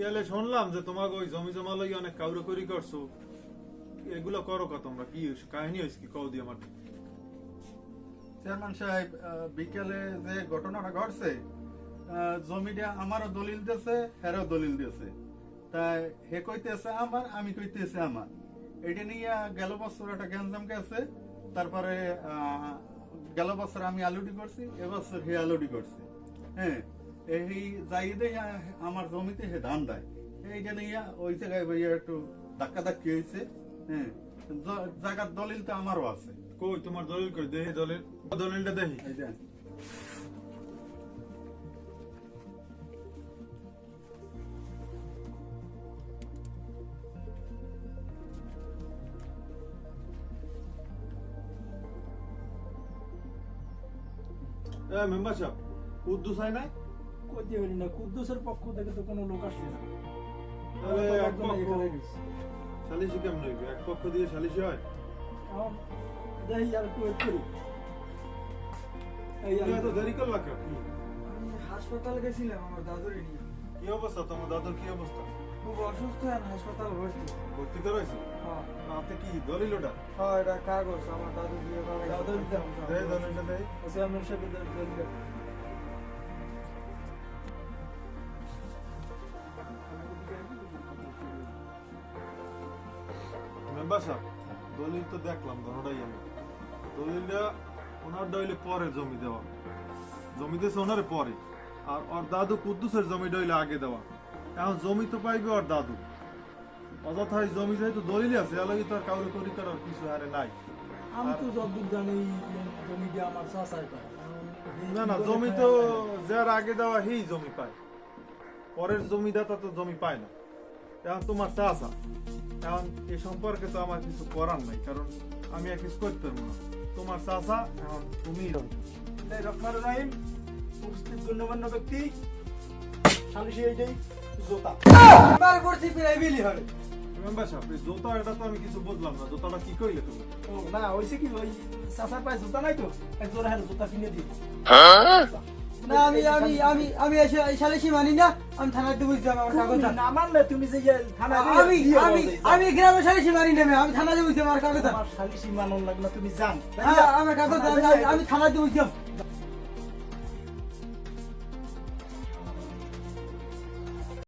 ইয়ালে শুনলাম যে তোমাকে ওই জমি জমা লই অনেক কাউরকরি করছো, এগুলো করো কা তোমরা? কি কাহিনী হইছে, কি কও দি আমার। চেয়ারম্যান সাহেব, বিকেলে যে ঘটনাটা ঘটছে, জমিটা আমারও দলিল দিয়েছে, হেরও দলিল দিয়েছে। তাই হে কইতেছে আমার, আমি কইতেছে আমার। এটা নিয়ে গেল বছর একটা গ্যাঞ্জাম গেছে। তারপরে গেল বছর আমি আলুডি করছি, এবছর হে আলুডি করছে। হ্যাঁ, এই যাই দেয় আমার জমিতে হে ধান দেয়। এইটা নিয়ে ওই জায়গায় ভাইয়া একটু ধাক্কা ধাক্কি হয়েছে। হ্যাঁ, জায়গার দলিল তো আমারও আছে। কই তোমার দলিল? কই দেখি দলিল, দলিলটা দেখি। এই দেন। মেম্বার সাহেব, কুদ্দুস হয় নাই? কইতে পারি না, কুদ্দুসের পক্ষ থেকে তো কোনো লোক আসে না। তাহলে এক পক্ষ সালিশি কেমন হইবে? এক পক্ষ দিয়ে সালিশি হয়? আমার দেখি আর একটু ওয়েট করি। এই তুমি এত দেরি করলা কেন? আমি হাসপাতাল গেছিলাম আমার দাদুর নিয়ে। কি অবস্থা তোমার দাদুর? কি অবস্থা? খুব অসুস্থ আর হাসপাতাল ভর্তি। ভর্তি করাইছো? হ্যাঁ হাতে কি দলিল? ওটা হ্যাঁ, এটা কাগজ আমার দাদু দিয়ে দাদু দিতাম। দেই, দলিলটা দেই। চেয়ারম্যান সাহেব দলিল। মেম্বার সাহেব, দলিল তো দেখলাম, ধরোটাই আমি। দলিলটা ওনার ডইলে পরে জমি দেওয়া, জমি দিয়েছে ওনারে পরে, আর ওর দাদু কুদ্দুসের জমি ডইলে আগে দেওয়া। এখন জমি তো পাইবে ওর দাদু, অযথা এই জমি যেহেতু দলিল আছে, এলাকি তো আর কাউরে করি করার কিছু আরে নাই। আমি তো যতদূর জানি জমিটা আমার চাচাই পায়। না না, জমি তো যার আগে দেওয়া সেই জমি পায়, পরের জমিদাতা তো জমি পায় না। এখন তোমার চাচা, এখন এ সম্পর্কে তো আমার কিছু করার নাই, কারণ আমি আর কিছু করতে পারবো না। তোমার চাচা, এখন তুমি রহমান রাহিম, উপস্থিত গণ্যমান্য ব্যক্তি, সালিশি এইটাই জোতা। এবার করছি প্রায় বিলি হবে। মেম্বার সাহেব, এই জোতা এটা তো আমি কিছু বুঝলাম না, জোতাটা কি কইলে তুমি? ও না, হইছে কি ওই চাচার পায়ে জুতা নাই তো, এক জোড়া হ্যাঁ জুতা কিনে দিই। না আমি আমি আমি আমি এসে সালিশি মানি না, আমি থানায় দিয়ে বুঝতাম আমার কাগজ। না মানলে তুমি যে থানায় আমি আমি আমি গ্রামে সালিশি মানি না, আমি থানায় দিয়ে বুঝতাম আমার কাগজ। আমার সালিশি মানন লাগলো, তুমি জান। হ্যাঁ আমার কাগজ, আমি থানায় দিয়ে বুঝতাম।